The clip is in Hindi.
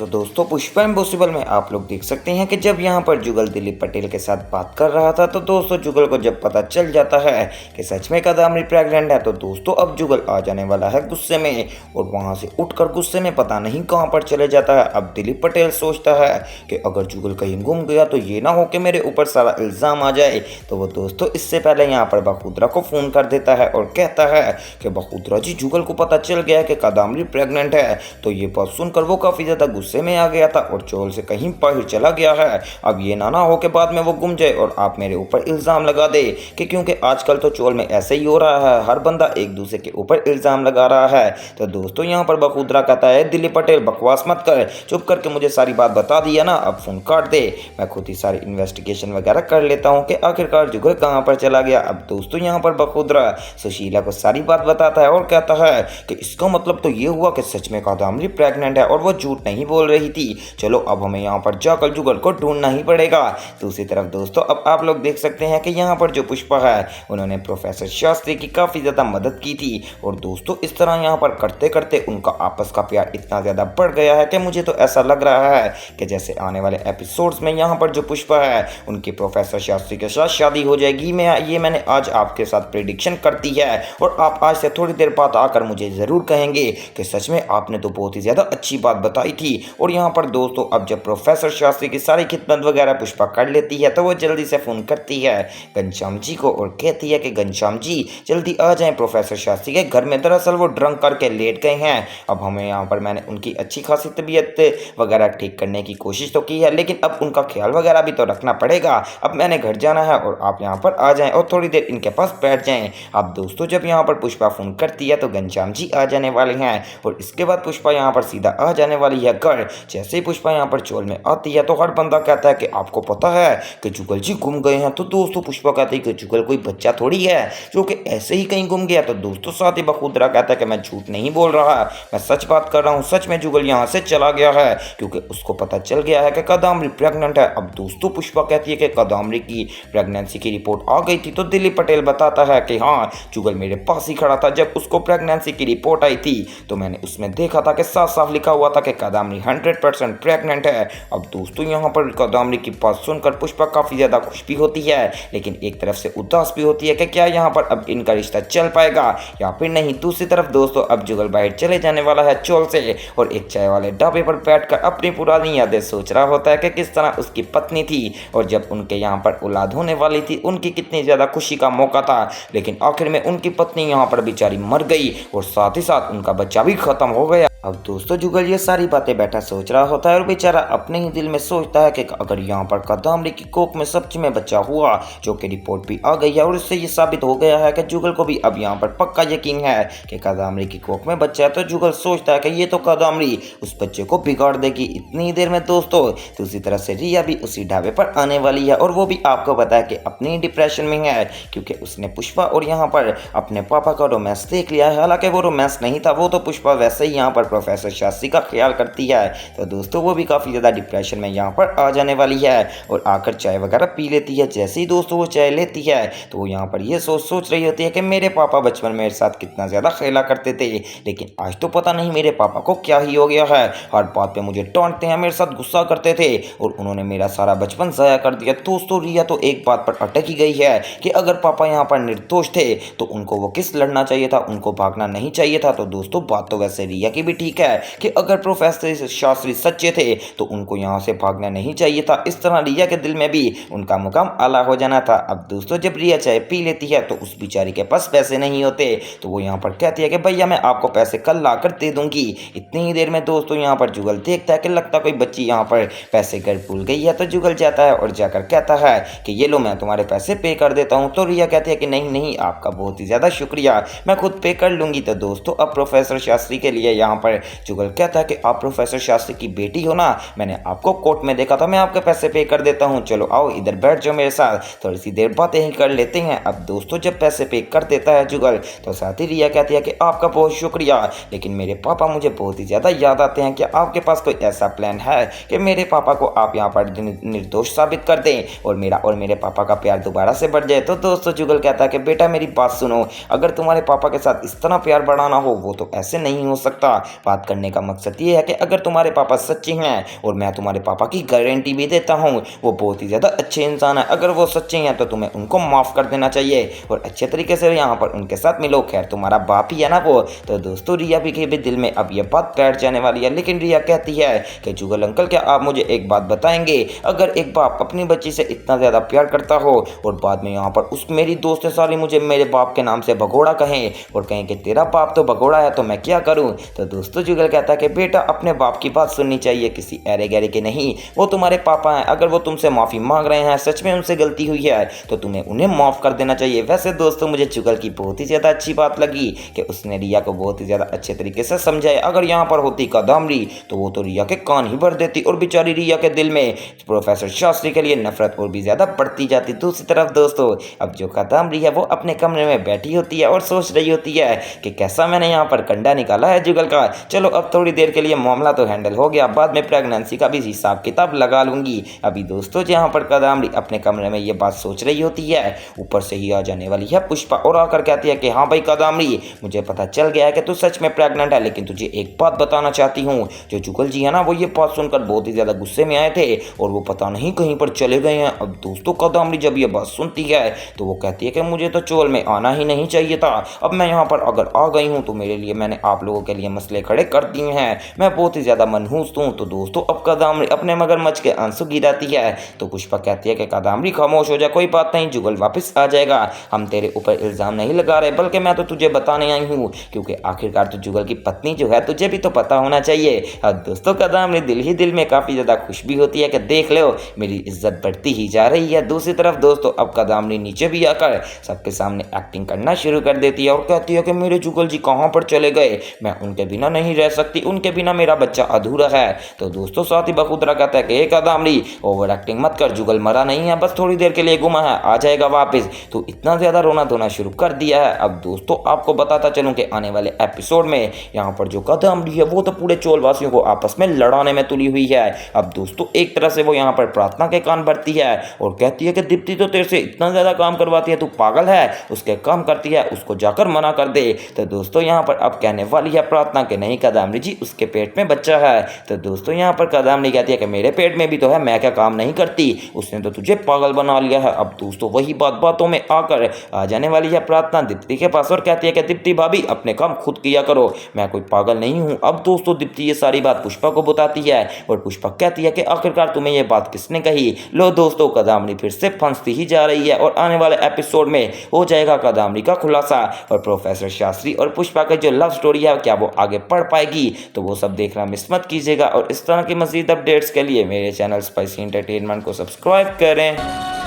सो दोस्तों पुष्पा इम्पॉसिबल में आप लोग देख सकते हैं कि जब यहाँ पर जुगल दिलीप पटेल के साथ बात कर रहा था तो दोस्तों जुगल को जब पता चल जाता है कि सच में कादम्बरी प्रेग्नेंट है तो दोस्तों अब जुगल आ जाने वाला है गुस्से में और वहाँ से उठकर गुस्से में पता नहीं कहाँ पर चले जाता है। अब दिलीप पटेल सोचता है कि अगर जुगल कहीं गुम गया तो ये ना हो कि मेरे ऊपर सारा इल्ज़ाम आ जाए। तो वो दोस्तों इससे पहले यहाँ पर बखूदरा को फ़ोन कर देता है और कहता है कि बखूदरा जी जुगल को पता चल गया कि कादम्बरी प्रेग्नेंट है। तो ये बात सुनकर वो काफ़ी ज़्यादा गुस्से में आ गया था और चोल से कहीं बाहर चला गया है। अब ये ना हो कि बाद में वो गुम जाए और आप मेरे ऊपर इल्ज़ाम लगा दे कि क्योंकि आजकल तो चोल में ऐसे ही हो रहा है, हर बंदा एक दूसरे के ऊपर इल्ज़ाम लगा रहा है। तो दोस्तों यहाँ पर बखूदरा कहता है दिलीप पटेल बकवास मत कर, चुप करके मुझे सारी बात बता दिया ना, अब फ़ोन काट दे, मैं खुद ही सारी इन्वेस्टिगेशन वगैरह कर लेता हूँ कि आखिरकार जुगल कहाँ पर चला गया। अब दोस्तों यहाँ पर बखूदरा सुशीला को सारी बात बताता है और कहता है कि इसका मतलब तो ये हुआ कि सच में कादम्बरी प्रेग्नेंट है और वो झूठ नहीं बोल रही थी। चलो अब हमें यहाँ पर जाकर जुगल को ढूंढना ही पड़ेगा। दूसरी तरफ दोस्तों अब आप लोग देख सकते हैं कि यहाँ पर जो पुष्पा है उन्होंने प्रोफेसर शास्त्री की काफ़ी ज़्यादा मदद की थी और दोस्तों इस तरह यहाँ पर करते करते उनका आपस का प्यार इतना ज़्यादा बढ़ गया है कि मुझे तो ऐसा लग रहा है कि जैसे आने वाले एपिसोड्स में यहाँ पर जो पुष्पा है उनकी प्रोफेसर शास्त्री के साथ शादी हो जाएगी। मैंने आज आपके साथ प्रेडिक्शन करती है और आप आज से थोड़ी देर बाद आकर मुझे ज़रूर कहेंगे कि सच में आपने तो बहुत ही ज़्यादा अच्छी बात बताई थी। और यहाँ पर दोस्तों अब जब प्रोफेसर शास्त्री की सारी खिदमत वगैरह पुष्पा कर लेती है तो वो जल्दी से फ़ोन करती है घनश्याम जी को और कहती है कि घनश्याम जी जल्दी आ जाएं प्रोफेसर शास्त्री के घर में, दरअसल वो ड्रंक करके लेट गए हैं। अब हमें यहाँ पर मैंने उनकी अच्छी खासी तबीयत वगैरह ठीक करने की कोशिश तो की है लेकिन अब उनका ख्याल वगैरह भी तो रखना पड़ेगा। अब मैंने घर जाना है और आप यहाँ पर आ जाएँ और थोड़ी देर इनके पास बैठ जाएँ। अब दोस्तों जब यहाँ पर पुष्पा फ़ोन करती है तो घनश्याम जी आ जाने वाले हैं और इसके बाद पुष्पा यहाँ पर सीधा आ जाने वाली है घर। जैसे ही पुष्पा यहाँ पर चोल में आती है तो हर बंदा कहता है कि आपको पता है कि जुगल जी गुम गए हैं। तो दोस्तों पुष्पा कहती है कि जुगल कोई बच्चा थोड़ी है जो कि ऐसे ही कहीं गुम गया। तो दोस्तों साथ ही बखूदरा कहता है कि मैं झूठ नहीं बोल रहा, मैं सच बात कर रहा हूँ, सच में जुगल यहाँ से चला गया है क्योंकि उसको पता चल गया है कि कादम्बरी प्रेग्नेंट है। अब दोस्तों पुष्पा कहती है कि कादम्बरी की प्रेगनेंसी की रिपोर्ट आ गई थी तो दिलीप पटेल बताता है कि हाँ जुगल मेरे पास ही खड़ा था जब उसको प्रेगनेंसी की रिपोर्ट आई थी तो मैंने उसमें देखा था कि साफ साफ लिखा हुआ था कि कादम्बरी 100% प्रेग्नेंट है। अब दोस्तों यहाँ पर कादम्बरी की बात सुनकर पुष्पा काफ़ी ज़्यादा खुश भी होती है लेकिन एक तरफ से उदास भी होती है कि क्या यहाँ पर अब इनका रिश्ता चल पाएगा या फिर नहीं। दूसरी तरफ दोस्तों अब जुगल बाहर चले जाने वाला है चोल से और एक चाय वाले ढाबे पर बैठकर अपनी पुरानी यादें सोच रहा होता है कि किस तरह उसकी पत्नी थी और जब उनके यहाँ पर औलाद होने वाली थी उनकी कितनी ज़्यादा खुशी का मौका था लेकिन आखिर में उनकी पत्नी यहाँ पर बेचारी मर गई और साथ ही साथ उनका बच्चा भी खत्म हो गया। अब दोस्तों जुगल ये सारी बातें बैठा सोच रहा होता है और बेचारा अपने ही दिल में सोचता है कि अगर यहाँ पर कादम्बरी की कोख में सच में बच्चा हुआ जो कि रिपोर्ट भी आ गई है और इससे ये साबित हो गया है कि जुगल को भी अब यहाँ पर पक्का यकीन है कि कादम्बरी की कोख में बच्चा है। तो जुगल सोचता है कि ये तो कादम्बरी उस बच्चे को बिगाड़ देगी। इतनी ही देर में दोस्तों दूसरी तरफ से रिया भी उसी ढाबे पर आने वाली है और वो भी आपको पता है कि अपनी डिप्रेशन में है क्योंकि उसने पुष्पा और यहाँ पर अपने पापा का रोमांस देख लिया है। हालांकि वो रोमांस नहीं था, वो तो पुष्पा वैसे ही यहाँ पर प्रोफेसर शास्त्री का ख्याल करती है। तो दोस्तों वो भी काफ़ी ज़्यादा डिप्रेशन में यहाँ पर आ जाने वाली है और आकर चाय वगैरह पी लेती है। जैसे ही दोस्तों वो चाय लेती है तो वो यहाँ पर ये सोच रही होती है कि मेरे पापा बचपन में मेरे साथ कितना ज़्यादा खेला करते थे लेकिन आज तो पता नहीं मेरे पापा को क्या ही हो गया है, हर बात पे मुझे डांटते हैं, मेरे साथ गुस्सा करते थे और उन्होंने मेरा सारा बचपन ज़ाया कर दिया। दोस्तों रिया तो एक बात पर अटक ही गई है कि अगर पापा यहाँ पर निर्दोष थे तो उनको वो किस लड़ना चाहिए था, उनको भागना नहीं चाहिए था। तो दोस्तों बात तो वैसे रिया की भी ठीक है कि अगर प्रोफेसर शास्त्री सच्चे थे तो उनको यहाँ से भागना नहीं चाहिए था। इस तरह रिया के दिल में भी उनका मुकाम आला हो जाना था। अब दोस्तों जब रिया चाय पी लेती है तो उस बेचारी के पास पैसे नहीं होते तो वो यहाँ पर कहती है कि भैया मैं आपको पैसे कल ला कर दे दूंगी। इतनी ही देर में दोस्तों यहाँ पर जुगल देखता है कि लगता कोई बच्ची यहाँ पर पैसे घर भूल गई है। तो जुगल जाता है और जाकर कहता है कि ये लो मैं तुम्हारे पैसे पे कर देता हूँ। तो रिया कहती है कि नहीं नहीं आपका बहुत ही ज़्यादा शुक्रिया, मैं खुद पे कर लूँगी। तो दोस्तों अब प्रोफेसर शास्त्री के लिए यहाँ पर जुगल कहता है कि आप प्रोफेसर शास्त्री की बेटी हो ना, मैंने आपको कोर्ट में देखा था, मैं आपके पैसे पे कर देता हूँ, चलो आओ इधर बैठ जाओ मेरे साथ, थोड़ी सी देर बातें ही कर लेते हैं। अब दोस्तों जब पैसे पे कर देता है जुगल तो साथ ही रिया कहती है कि आपका बहुत शुक्रिया लेकिन मेरे पापा मुझे बहुत ही ज़्यादा याद आते हैं, क्या आपके पास कोई ऐसा प्लान है कि मेरे पापा को आप यहाँ पर निर्दोष साबित कर दें और मेरा और मेरे पापा का प्यार दोबारा से बढ़ जाए। तो दोस्तों जुगल कहता है कि बेटा मेरी बात सुनो, अगर तुम्हारे पापा के साथ इस तरह प्यार बढ़ाना हो वो तो ऐसे नहीं हो सकता, बात करने का मकसद ये है कि अगर तुम्हारे पापा सच्चे हैं, और मैं तुम्हारे पापा की गारंटी भी देता हूँ, वो बहुत ही ज़्यादा अच्छे इंसान है, अगर वो सच्चे हैं तो तुम्हें उनको माफ़ कर देना चाहिए और अच्छे तरीके से यहाँ पर उनके साथ मिलो। खैर तुम्हारा बाप ही है ना वो। तो दोस्तों रिया भी के भी दिल में अब ये बात बैठ जाने वाली है, लेकिन रिया कहती है कि जुगल अंकल क्या आप मुझे एक बात बताएंगे, अगर एक बाप अपनी बच्ची से इतना ज़्यादा प्यार करता हो और बाद में यहाँ पर उस मेरी दोस्त सारी मुझे मेरे बाप के नाम से भगोड़ा कहें और कहें कि तेरा बाप तो भगोड़ा है, तो मैं क्या करूँ। तो दोस्तों जुगल कहता है कि बेटा अपने बाप की बात सुननी चाहिए, किसी ऐरे गहरे के नहीं, वो तुम्हारे पापा हैं, अगर वो तुमसे माफ़ी मांग रहे हैं, सच में उनसे गलती हुई है तो तुम्हें उन्हें माफ़ कर देना चाहिए। वैसे दोस्तों मुझे जुगल की बहुत ही ज़्यादा अच्छी बात लगी कि उसने रिया को बहुत ही ज़्यादा अच्छे तरीके से समझाया। अगर यहाँ पर होती कादम्बरी तो वो तो रिया के कान ही भर देती और बेचारी रिया के दिल में प्रोफेसर शास्त्री के लिए नफरत और भी ज़्यादा बढ़ती जाती। दूसरी तरफ दोस्तों अब जो कादम्बरी है वो अपने कमरे में बैठी होती है और सोच रही होती है कि कैसा मैंने यहाँ पर कंडा निकाला है जुगल का, चलो अब थोड़ी देर के लिए मामला तो हैंडल हो गया, बाद में प्रेगनेंसी का भी हिसाब किताब लगा लूंगी। अभी दोस्तों जहाँ पर कादम्बरी अपने कमरे में ये बात सोच रही होती है, ऊपर से ही आ जाने वाली है पुष्पा और आकर कहती है कि हाँ भाई कादम्बरी मुझे पता चल गया है कि तू सच में प्रेग्नेंट है, लेकिन तुझे एक बात बताना चाहती हूँ। जो जुगल जी है ना वो ये बात सुनकर बहुत ही ज़्यादा गुस्से में आए थे और वो पता नहीं कहीं पर चले गए हैं। अब दोस्तों कादम्बरी जब ये बात सुनती है तो वो कहती है कि मुझे तो चोल में आना ही नहीं चाहिए था, अब मैं यहाँ पर अगर आ गई हूँ तो मेरे लिए मैंने आप लोगों के लिए मसले खड़े कर दिए हैं, मैं बहुत ही ज़्यादा मनहूस हूँ। तो दोस्तों अब कादम्बरी अपने मगरमच्छ के आंसू गिराती है तो पुष्पा कहती है कि कादम्बरी खामोश हो जा, कोई बात नहीं, जुगल वापस आ जाएगा, हम तेरे ऊपर इल्ज़ाम नहीं लगा रहे, बल्कि मैं तो तुझे बताने आई हूँ क्योंकि आखिरकार तो जुगल की पत्नी जो है तुझे भी तो पता होना चाहिए। अब दोस्तों कादम्बरी दिल ही दिल में काफ़ी ज़्यादा खुश भी होती है कि देख लो मेरी इज्जत बढ़ती ही जा रही है। दूसरी तरफ दोस्तों अब कादम्बरी नीचे भी आकर सबके सामने एक्टिंग करना शुरू कर देती है और कहती है कि मेरे जुगल जी कहाँ पर चले गए, मैं उनके बिना नहीं रह सकती, उनके बिना मेरा बच्चा अधूरा है। तो दोस्तों साथ ही बखुदरा कहता है कि कादम्बरी ओवर एक्टिंग मत कर, जुगल मरा नहीं है, बस थोड़ी देर के लिए गुमा है, आ जाएगा वापस। तो इतना ज़्यादा रोना धोना शुरू कर दिया है। अब दोस्तों आपको बताता चलूँ कि आने वाले एपिसोड में यहाँ पर जो कादम्बरी है वो तो पूरे चोलवासियों को आपस में लड़ाने में तुली हुई है। अब दोस्तों एक तरह से वो यहाँ पर प्रार्थना के कान भरती है और कहती है कि दीप्ति तो तेरे से इतना ज़्यादा काम करवाती है, तू पागल है, उसके काम करती है, उसको जाकर मना कर दे। तो दोस्तों यहाँ पर अब कहने वाली है प्रार्थना के नहीं कादम्बरी जी उसके पेट में बच्चा है। तो दोस्तों यहाँ पर कादम्बरी कहती है कि मेरे पेट में भी तो है, मैं क्या काम नहीं करती, उसने तो तुझे पागल बना लिया है। अब दोस्तों वही बात बातों में आकर आ जाने वाली है प्रार्थना दीप्ति के पास और कहती है कि दीप्ति भाभी अपने काम खुद किया करो, मैं कोई पागल नहीं हूँ। अब दोस्तों दीप्ति ये सारी बात पुष्पा को बताती है और पुष्पा कहती है कि आखिरकार तुम्हें ये बात किसने कही। लो दोस्तों कादम्बरी फिर से फंसती ही जा रही है और आने वाले एपिसोड में हो जाएगा कादम्बरी का खुलासा और प्रोफेसर शास्त्री और पुष्पा का जो लव स्टोरी है क्या वो आगे बढ़ पाएगी, तो वो सब देखना मिस मत कीजिएगा। और इस तरह की मज़ीद अपडेट्स के लिए मेरे चैनल स्पाइसी एंटरटेनमेंट को सब्सक्राइब करें।